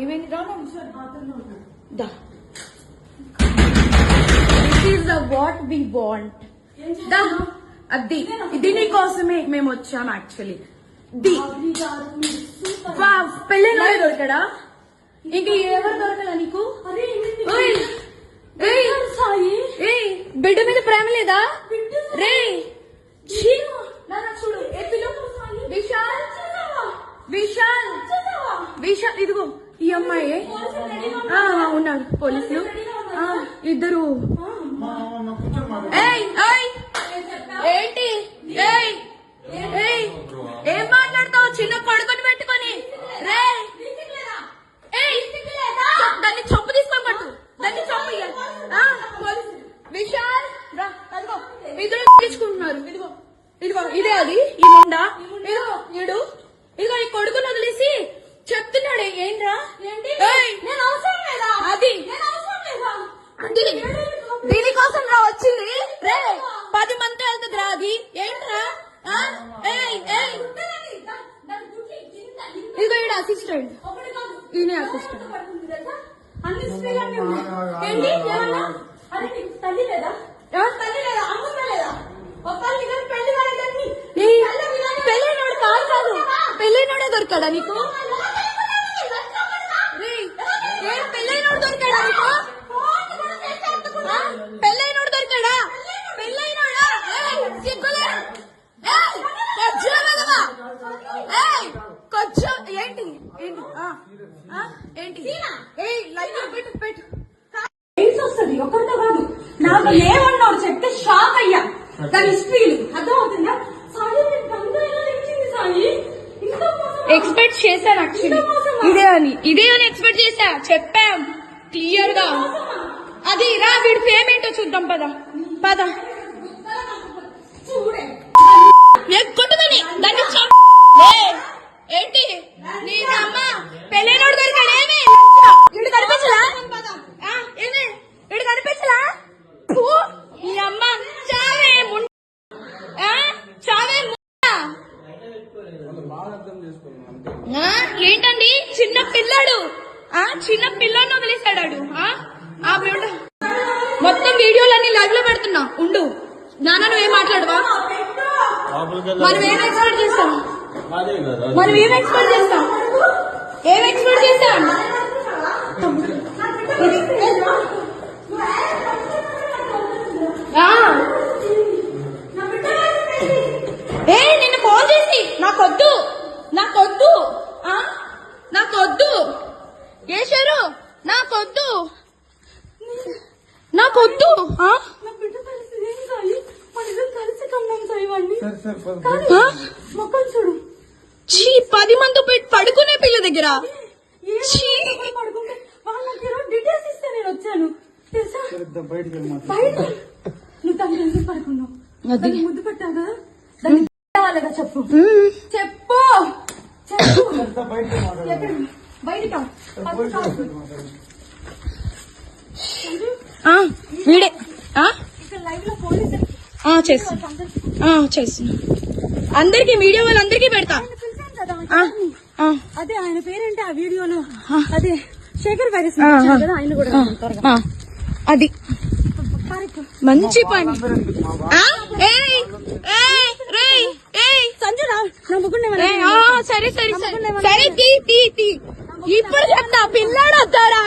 ఏమైంది రా దా this is the what we want దా అది ఇది నీకోసమే మేము వచ్చాం యాక్చువల్లీ పెళ్ళైన దొరకడా ఇంక ఎవరు దొరకలా నీకు బిడ్డ మీద ప్రేమ లేదా రే చూడు విశాల్ విశాల్ విశాల్ ఇదిగో ఈ అమ్మాయి ఉన్నారు పోలీసులు ఇద్దరు ఏంటి ఏం మాట్లాడతావు చిన్న కొడుకుని పెట్టుకొని రే దాన్ని చంపు తీసుకొని పట్టు దాన్ని చంపు విశాల్ రా అదిగో ఇద్దరు తీసుకుంటున్నారు ఇదిగో ఇదిగో ఇదే అది ఈ ముండా ఇదిగో ఇడు ఇదిగో ఈ కొడుకుని వదిలేసి చెప్తున్నాడు ఏంట్రా అది దీనికోసం రా వచ్చింది రే 10 మంది వెళ్తుంది రా అది ఏంట్రా ఇదిగో ఈడ అసిస్టెంట్ ఈయన అసిస్టెంట్ పెళ్ళైనోడు కాదు పెళ్ళైనోడే దొరికాడా నీకు పెళ్ళైనోడు దొరికాడా నీకు పెళ్ళైనోడు దొరికాడా పెళ్ళైనోడా సిగ్గులే కొంచెం ఏంటి ఏంటి ఏంటి లైవ్ పెట్టు పెట్టు వస్తుంది ఒకరితో కాదు నాకు ఏమన్నాడు చెప్తే షాక్ అయ్యా దాని హిస్టరీలు అర్థం అవుతుందా ఎక్స్పెక్ట్ చేశాను యాక్చువల్లీ ఇదే అని ఎక్స్పెక్ట్ చేశా చెప్పాం క్లియర్ గా అది రా వీడి పేమెంట్ చూద్దాం పద కొట్టదని దాన్ని ఏంటి నీ అమ్మ పెళ్ళైనోడు దొరికాడు ఏమి ఇడు కనిపించలా ఏమి ఇడు కనిపించలా నీ అమ్మ చావే చావే ఏంటండి చిన్న పిల్లాడు చిన్న పిల్లని వదిలేశాడు మొత్తం వీడియోలన్నీ లైవ్ లో పెడుతున్నా ఉండు నాన్న నువ్వేం మాట్లాడవా మనం ఏం ఎక్స్పెక్ట్ చేస్తాం ఏం ఎక్స్పెక్ట్ చేస్తాం నిన్ను ఫోన్ చేసి నాకొద్దు ఏశారు నాకొద్దు చూడు 10 మంది పడుకునే పిల్ల దగ్గర డీటెయిల్స్ ఇస్తే నేను వచ్చాను తెలుసా నువ్వు తన దగ్గర పడుకున్నావు ముద్దు పెట్టావు కదా దాన్ని చెప్పు బయట వీడే చేస్తున్నా అందరికి వీడియో వాళ్ళందరికీ పెడతా అదే ఆయన పేరేంటి ఆ వీడియోలో అదే శేఖర్ వైరస్ ఆయన కూడా అది మంచి పని సరే ఇప్పుడు చెప్తా పిల్లాడు వస్తారా